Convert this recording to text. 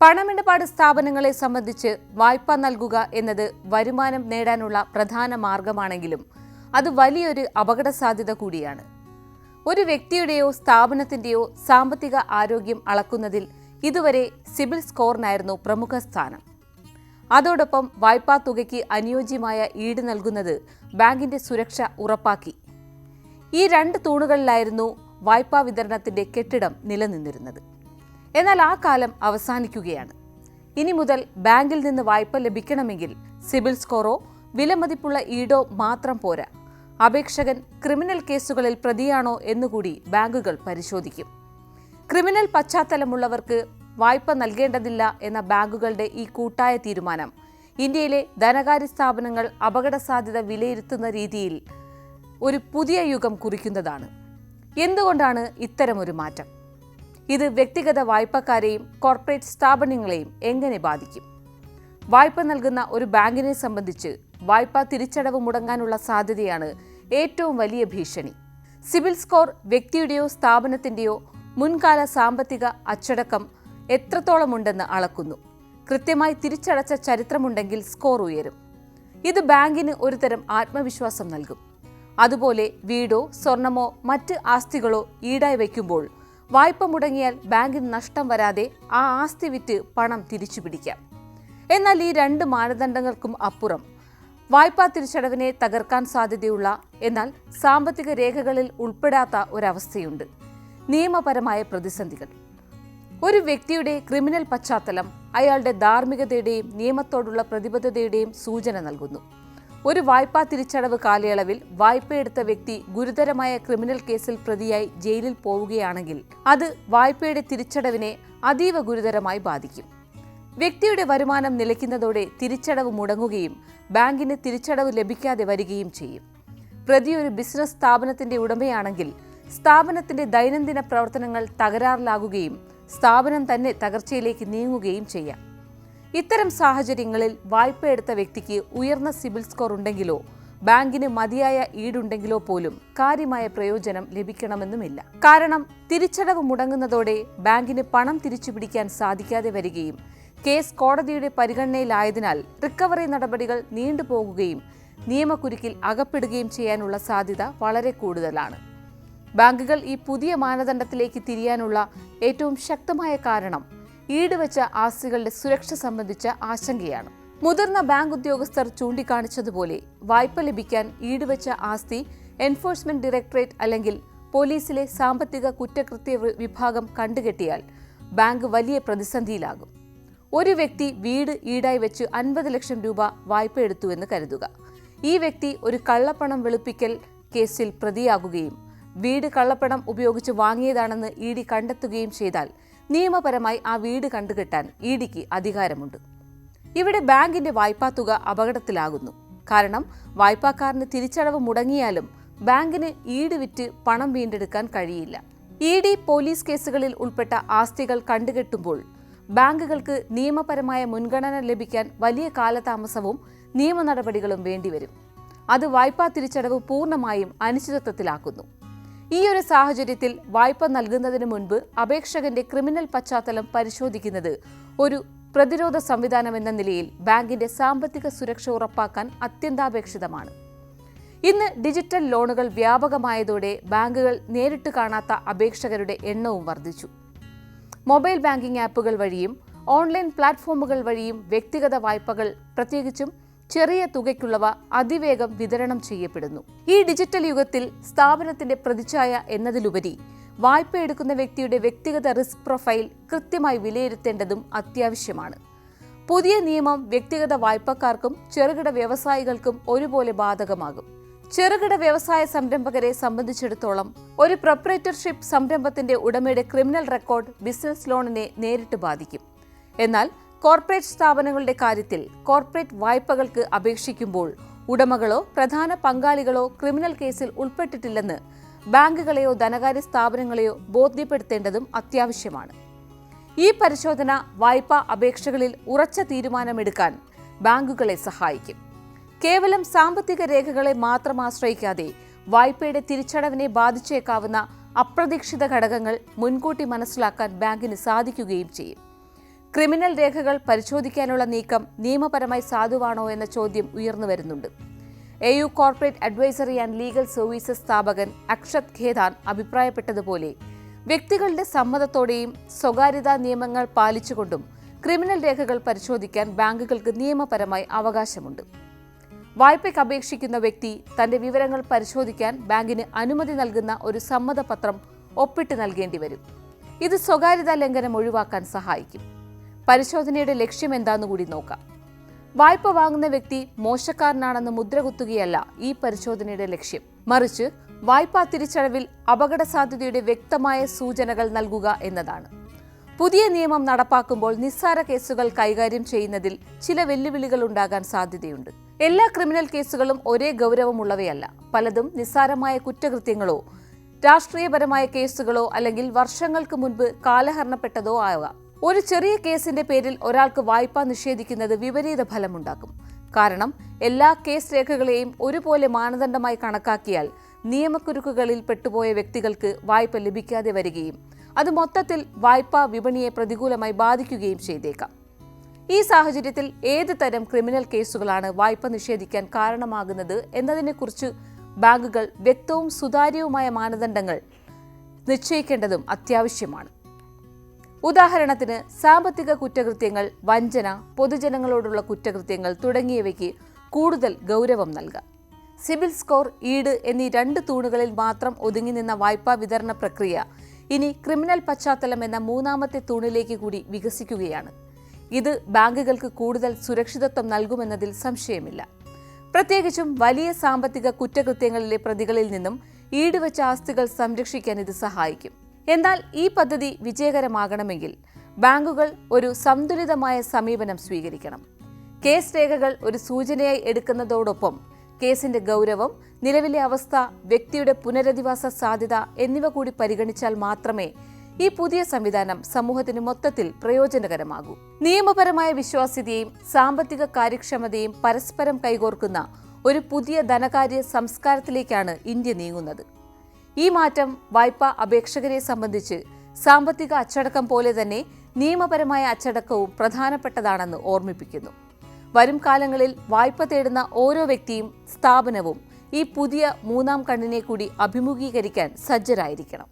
പണമിടപാട് സ്ഥാപനങ്ങളെ സംബന്ധിച്ച് വായ്പ നൽകുക എന്നത് വരുമാനം നേടാനുള്ള പ്രധാന മാർഗമാണെങ്കിലും അത് വലിയൊരു അപകടസാധ്യത കൂടിയാണ്. ഒരു വ്യക്തിയുടെയോ സ്ഥാപനത്തിന്റെയോ സാമ്പത്തിക ആരോഗ്യം അളക്കുന്നതിൽ ഇതുവരെ സിബിൽ സ്കോറിനായിരുന്നു പ്രമുഖ സ്ഥാനം. അതോടൊപ്പം വായ്പാ തുകയ്ക്ക് അനുയോജ്യമായ ഈട് നൽകുന്നത് ബാങ്കിന്റെ സുരക്ഷ ഉറപ്പാക്കി. ഈ രണ്ട് തൂണുകളിലായിരുന്നു വായ്പാ വിതരണത്തിന്റെ കെട്ടിടം നിലനിന്നിരുന്നത്. എന്നാൽ ആ കാലം അവസാനിക്കുകയാണ്. ഇനി മുതൽ ബാങ്കിൽ നിന്ന് വായ്പ ലഭിക്കണമെങ്കിൽ സിബിൽ സ്കോറോ വിലമതിപ്പുള്ള ഈടോ മാത്രം പോരാ. അപേക്ഷകൻ ക്രിമിനൽ കേസുകളിൽ പ്രതിയാണോ എന്നുകൂടി ബാങ്കുകൾ പരിശോധിക്കും. ക്രിമിനൽ പശ്ചാത്തലമുള്ളവർക്ക് വായ്പ നൽകേണ്ടതില്ല എന്ന ബാങ്കുകളുടെ ഈ കൂട്ടായ തീരുമാനം ഇന്ത്യയിലെ ധനകാര്യ സ്ഥാപനങ്ങൾ അപകടസാധ്യത വിലയിരുത്തുന്ന രീതിയിൽ ഒരു പുതിയ യുഗം കുറിക്കുന്നതാണ്. എന്തുകൊണ്ടാണ് ഇത്തരമൊരു മാറ്റം? ഇത് വ്യക്തിഗത വായ്പക്കാരെയും കോർപ്പറേറ്റ് സ്ഥാപനങ്ങളെയും എങ്ങനെ ബാധിക്കും? വായ്പ നൽകുന്ന ഒരു ബാങ്കിനെ സംബന്ധിച്ച് വായ്പാ തിരിച്ചടവ് മുടങ്ങാനുള്ള സാധ്യതയാണ് ഏറ്റവും വലിയ ഭീഷണി. സിബിൽ സ്കോർ വ്യക്തിയുടെയോ സ്ഥാപനത്തിന്റെയോ മുൻകാല സാമ്പത്തിക അച്ചടക്കം എത്രത്തോളമുണ്ടെന്ന് അളക്കുന്നു. കൃത്യമായി തിരിച്ചടച്ച ചരിത്രമുണ്ടെങ്കിൽ സ്കോർ ഉയരും. ഇത് ബാങ്കിന് ഒരുതരം ആത്മവിശ്വാസം നൽകും. അതുപോലെ വീടോ സ്വർണമോ മറ്റ് ആസ്തികളോ ഈടായി വയ്ക്കുമ്പോൾ വായ്പ മുടങ്ങിയാൽ ബാങ്കിന് നഷ്ടം വരാതെ ആ ആസ്തി വിറ്റ് പണം തിരിച്ചു പിടിക്കാം. എന്നാൽ ഈ രണ്ട് മാനദണ്ഡങ്ങൾക്കും അപ്പുറം വായ്പാ തിരിച്ചടവിനെ തകർക്കാൻ സാധ്യതയുള്ള എന്നാൽ സാമ്പത്തിക രേഖകളിൽ ഉൾപ്പെടാത്ത ഒരവസ്ഥയുണ്ട്: നിയമപരമായ പ്രതിസന്ധികൾ. ഒരു വ്യക്തിയുടെ ക്രിമിനൽ പശ്ചാത്തലം അയാളുടെ ധാർമ്മികതയുടെയും നിയമത്തോടുള്ള പ്രതിബദ്ധതയുടെയും സൂചന നൽകുന്നു. ഒരു വായ്പാ തിരിച്ചടവ് കാലയളവിൽ വായ്പയെടുത്ത വ്യക്തി ഗുരുതരമായ ക്രിമിനൽ കേസിൽ പ്രതിയായി ജയിലിൽ പോവുകയാണെങ്കിൽ അത് വായ്പയുടെ തിരിച്ചടവിനെ അതീവ ഗുരുതരമായി ബാധിക്കും. വ്യക്തിയുടെ വരുമാനം നിലയ്ക്കുന്നതോടെ തിരിച്ചടവ് മുടങ്ങുകയും ബാങ്കിന് തിരിച്ചടവ് ലഭിക്കാതെ വരികയും ചെയ്യും. പ്രതി ഒരു ബിസിനസ് സ്ഥാപനത്തിന്റെ ഉടമയാണെങ്കിൽ സ്ഥാപനത്തിന്റെ ദൈനംദിന പ്രവർത്തനങ്ങൾ തകരാറിലാകുകയും സ്ഥാപനം തന്നെ തകർച്ചയിലേക്ക് നീങ്ങുകയും ചെയ്യാം. ഇത്തരം സാഹചര്യങ്ങളിൽ വായ്പയെടുത്ത വ്യക്തിക്ക് ഉയർന്ന സിബിൽ സ്കോർ ഉണ്ടെങ്കിലോ ബാങ്കിന് മതിയായ ഈടുണ്ടെങ്കിലോ പോലും കാര്യമായ പ്രയോജനം ലഭിക്കണമെന്നുമില്ല. കാരണം തിരിച്ചടവ് മുടങ്ങുന്നതോടെ ബാങ്കിന് പണം തിരിച്ചുപിടിക്കാൻ സാധിക്കാതെ വരികയും കേസ് കോടതിയുടെ പരിഗണനയിലായതിനാൽ റിക്കവറി നടപടികൾ നീണ്ടുപോകുകയും നിയമക്കുരുക്കിൽ അകപ്പെടുകയും ചെയ്യാനുള്ള സാധ്യത വളരെ കൂടുതലാണ്. ബാങ്കുകൾ ഈ പുതിയ മാനദണ്ഡത്തിലേക്ക് തിരിയാനുള്ള ഏറ്റവും ശക്തമായ കാരണം ഈടുവെച്ച ആസ്തികളുടെ സുരക്ഷ സംബന്ധിച്ച ആശങ്കയാണ്. മുതിർന്ന ബാങ്ക് ഉദ്യോഗസ്ഥർ ചൂണ്ടിക്കാണിച്ചതുപോലെ വായ്പ ലഭിക്കാൻ ഈടുവെച്ച ആസ്തി എൻഫോഴ്സ്മെന്റ് ഡയറക്ടറേറ്റ് അല്ലെങ്കിൽ പോലീസിലെ സാമ്പത്തിക കുറ്റകൃത്യ വിഭാഗം കണ്ടുകെട്ടിയാൽ ബാങ്ക് വലിയ പ്രതിസന്ധിയിലാകും. ഒരു വ്യക്തി വീട് ഈടായി വെച്ച് 50 ലക്ഷം രൂപ വായ്പ എടുത്തുവെന്ന് കരുതുക. ഈ വ്യക്തി ഒരു കള്ളപ്പണം വെളുപ്പിക്കൽ കേസിൽ പ്രതിയാകുകയും വീട് കള്ളപ്പണം ഉപയോഗിച്ച് വാങ്ങിയതാണെന്ന് ഇഡി കണ്ടെത്തുകയും ചെയ്താൽ നിയമപരമായി ആ വീട് കണ്ടുകെട്ടാൻ ഇഡിക്ക് അധികാരമുണ്ട്. ഇവിടെ ബാങ്കിന്റെ വായ്പാ തുക അപകടത്തിലാകുന്നു. കാരണം വായ്പാക്കാരന് തിരിച്ചടവ് മുടങ്ങിയാലും ബാങ്കിന് ഈട് വിറ്റ് പണം വീണ്ടെടുക്കാൻ കഴിയില്ല. ഇഡി പോലീസ് കേസുകളിൽ ഉൾപ്പെട്ട ആസ്തികൾ കണ്ടുകെട്ടുമ്പോൾ ബാങ്കുകൾക്ക് നിയമപരമായ മുൻഗണന ലഭിക്കാൻ വലിയ കാലതാമസവും നിയമ നടപടികളും വേണ്ടിവരും. അത് വായ്പാ തിരിച്ചടവ് പൂർണ്ണമായും അനിശ്ചിതത്വത്തിലാക്കുന്നു. ഈ ഒരു സാഹചര്യത്തിൽ വായ്പ നൽകുന്നതിന് മുൻപ് അപേക്ഷകന്റെ ക്രിമിനൽ പശ്ചാത്തലം പരിശോധിക്കുന്നത് ഒരു പ്രതിരോധ സംവിധാനമെന്ന നിലയിൽ ബാങ്കിന്റെ സാമ്പത്തിക സുരക്ഷ ഉറപ്പാക്കാൻ അത്യന്താപേക്ഷിതമാണ്. ഇന്ന് ഡിജിറ്റൽ ലോണുകൾ വ്യാപകമായതോടെ ബാങ്കുകൾ നേരിട്ട് കാണാത്ത അപേക്ഷകരുടെ എണ്ണവും വർദ്ധിച്ചു. മൊബൈൽ ബാങ്കിംഗ് ആപ്പുകൾ വഴിയും ഓൺലൈൻ പ്ലാറ്റ്ഫോമുകൾ വഴിയും വ്യക്തിഗത വായ്പകൾ, പ്രത്യേകിച്ചും ചെറിയ തുകയ്ക്കുള്ളവ അതിവേഗം വിതരണം ചെയ്യപ്പെടുന്നു. ഈ ഡിജിറ്റൽ യുഗത്തിൽ സ്ഥാപനത്തിന്റെ പ്രതിച്ഛായ എന്നതിലുപരി വായ്പ എടുക്കുന്ന വ്യക്തിയുടെ വ്യക്തിഗത റിസ്ക് പ്രൊഫൈൽ കൃത്യമായി വിലയിരുത്തേണ്ടതും അത്യാവശ്യമാണ്. പുതിയ നിയമം വ്യക്തിഗത വായ്പക്കാർക്കും ചെറുകിട വ്യവസായികൾക്കും ഒരുപോലെ ബാധകമാകും. ചെറുകിട വ്യവസായ സംരംഭകരെ സംബന്ധിച്ചിടത്തോളം ഒരു പ്രൊപ്രൈറ്റർഷിപ്പ് സംരംഭത്തിന്റെ ഉടമയുടെ ക്രിമിനൽ റെക്കോർഡ് ബിസിനസ് ലോണിനെ നേരിട്ട് ബാധിക്കും. എന്നാൽ കോർപ്പറേറ്റ് സ്ഥാപനങ്ങളുടെ കാര്യത്തിൽ കോർപ്പറേറ്റ് വായ്പകൾക്ക് അപേക്ഷിക്കുമ്പോൾ ഉടമകളോ പ്രധാന പങ്കാളികളോ ക്രിമിനൽ കേസിൽ ഉൾപ്പെട്ടിട്ടില്ലെന്ന് ബാങ്കുകളെയോ ധനകാര്യ സ്ഥാപനങ്ങളെയോ ബോധ്യപ്പെടുത്തേണ്ടതും അത്യാവശ്യമാണ്. ഈ പരിശോധന വായ്പാ അപേക്ഷകളിൽ ഉറച്ച തീരുമാനമെടുക്കാൻ ബാങ്കുകളെ സഹായിക്കും. കേവലം സാമ്പത്തിക രേഖകളെ മാത്രം ആശ്രയിക്കാതെ വായ്പയുടെ തിരിച്ചടവിനെ ബാധിച്ചേക്കാവുന്ന അപ്രതീക്ഷിത ഘടകങ്ങൾ മുൻകൂട്ടി മനസ്സിലാക്കാൻ ബാങ്കിന് സാധിക്കുകയും ചെയ്യും. ക്രിമിനൽ രേഖകൾ പരിശോധിക്കാനുള്ള നീക്കം നിയമപരമായി സാധുവാണോ എന്ന ചോദ്യം ഉയർന്നു വരുന്നുണ്ട്. AU corporate advisory and legal services സ്ഥാപകൻ അക്ഷത് ഖേതാൻ അഭിപ്രായപ്പെട്ടതുപോലെ വ്യക്തികളുടെ സമ്മതത്തോടെയും സ്വകാര്യതാ നിയമങ്ങൾ പാലിച്ചുകൊണ്ടും ക്രിമിനൽ രേഖകൾ പരിശോധിക്കാൻ ബാങ്കുകൾക്ക് നിയമപരമായി അവകാശമുണ്ട്. വായ്പയ്ക്ക് അപേക്ഷിക്കുന്ന വ്യക്തി തന്റെ വിവരങ്ങൾ പരിശോധിക്കാൻ ബാങ്കിന് അനുമതി നൽകുന്ന ഒരു സമ്മതപത്രം ഒപ്പിട്ട് നൽകേണ്ടി വരും. ഇത് സ്വകാര്യതാ ലംഘനം ഒഴിവാക്കാൻ സഹായിക്കും. പരിശോധനയുടെ ലക്ഷ്യം എന്താണെന്ന് കൂടി നോക്കാം. വായ്പ വാങ്ങുന്ന വ്യക്തി മോശക്കാരനാണെന്ന് മുദ്രകുത്തുകയല്ല ഈ പരിശോധനയുടെ ലക്ഷ്യം. മറിച്ച് വായ്പാ തിരിച്ചടവിൽ അപകടസാധ്യതയുടെ വ്യക്തമായ സൂചനകൾ നൽകുക എന്നതാണ്. പുതിയ നിയമം നടപ്പാക്കുമ്പോൾ നിസ്സാര കേസുകൾ കൈകാര്യം ചെയ്യുന്നതിൽ ചില വെല്ലുവിളികൾ ഉണ്ടാകാൻ സാധ്യതയുണ്ട്. എല്ലാ ക്രിമിനൽ കേസുകളും ഒരേ ഗൗരവമുള്ളവയല്ല. പലതും നിസ്സാരമായ കുറ്റകൃത്യങ്ങളോ രാഷ്ട്രീയപരമായ കേസുകളോ അല്ലെങ്കിൽ വർഷങ്ങൾക്ക് മുൻപ് കാലഹരണപ്പെട്ടതോ ആവാം. ഒരു ചെറിയ കേസിന്റെ പേരിൽ ഒരാൾക്ക് വായ്പ നിഷേധിക്കുന്നത് വിപരീത ഫലമുണ്ടാക്കും. കാരണം എല്ലാ കേസ് രേഖകളെയും ഒരുപോലെ മാനദണ്ഡമായി കണക്കാക്കിയാൽ നിയമക്കുരുക്കുകളിൽ പെട്ടുപോയ വ്യക്തികൾക്ക് വായ്പ ലഭിക്കാതെ വരികയും അത് മൊത്തത്തിൽ വായ്പാ വിപണിയെ പ്രതികൂലമായി ബാധിക്കുകയും ചെയ്തേക്കാം. ഈ സാഹചര്യത്തിൽ ഏത് തരം ക്രിമിനൽ കേസുകളാണ് വായ്പ നിഷേധിക്കാൻ കാരണമാകുന്നത് എന്നതിനെക്കുറിച്ച് ബാങ്കുകൾ വ്യക്തവും സുതാര്യവുമായ മാനദണ്ഡങ്ങൾ നിശ്ചയിക്കേണ്ടതും അത്യാവശ്യമാണ്. ഉദാഹരണത്തിന് സാമ്പത്തിക കുറ്റകൃത്യങ്ങൾ, വഞ്ചന, പൊതുജനങ്ങളോടുള്ള കുറ്റകൃത്യങ്ങൾ തുടങ്ങിയവയ്ക്ക് കൂടുതൽ ഗൗരവം നൽകാം. സിബിൽ സ്കോർ, ഈട് എന്നീ 2 തൂണുകളിൽ മാത്രം ഒതുങ്ങി നിന്ന വായ്പാ വിതരണ പ്രക്രിയ ഇനി ക്രിമിനൽ പശ്ചാത്തലം എന്ന 3ാമത്തെ തൂണിലേക്ക് കൂടി വികസിക്കുകയാണ്. ഇത് ബാങ്കുകൾക്ക് കൂടുതൽ സുരക്ഷിതത്വം നൽകുമെന്നതിൽ സംശയമില്ല. പ്രത്യേകിച്ചും വലിയ സാമ്പത്തിക കുറ്റകൃത്യങ്ങളിലെ പ്രതികളിൽ നിന്നും ഈടുവച്ച ആസ്തികൾ സംരക്ഷിക്കാൻ ഇത് സഹായിക്കും. എന്നാൽ ഈ പദ്ധതി വിജയകരമാകണമെങ്കിൽ ബാങ്കുകൾ ഒരു സന്തുലിതമായ സമീപനം സ്വീകരിക്കണം. കേസ് രേഖകൾ ഒരു സൂചനയായി എടുക്കുന്നതോടൊപ്പം കേസിന്റെ ഗൗരവം, നിലവിലെ അവസ്ഥ, വ്യക്തിയുടെ പുനരധിവാസ സാധ്യത എന്നിവ കൂടി പരിഗണിച്ചാൽ മാത്രമേ ഈ പുതിയ സംവിധാനം സമൂഹത്തിന് മൊത്തത്തിൽ പ്രയോജനകരമാകൂ. നിയമപരമായ വിശ്വാസ്യതയും സാമ്പത്തിക കാര്യക്ഷമതയും പരസ്പരം കൈകോർക്കുന്ന ഒരു പുതിയ ധനകാര്യ സംസ്കാരത്തിലേക്കാണ് ഇന്ത്യ നീങ്ങുന്നത്. ഈ മാറ്റം വായ്പാ അപേക്ഷകരെ സംബന്ധിച്ച് സാമ്പത്തിക അച്ചടക്കം പോലെ തന്നെ നിയമപരമായ അച്ചടക്കവും പ്രധാനപ്പെട്ടതാണെന്ന് ഓർമ്മിപ്പിക്കുന്നു. വരും കാലങ്ങളിൽ വായ്പ തേടുന്ന ഓരോ വ്യക്തിയും സ്ഥാപനവും ഈ പുതിയ 3ാം കണ്ണിനെ കൂടി അഭിമുഖീകരിക്കാൻ സജ്ജരായിരിക്കണം.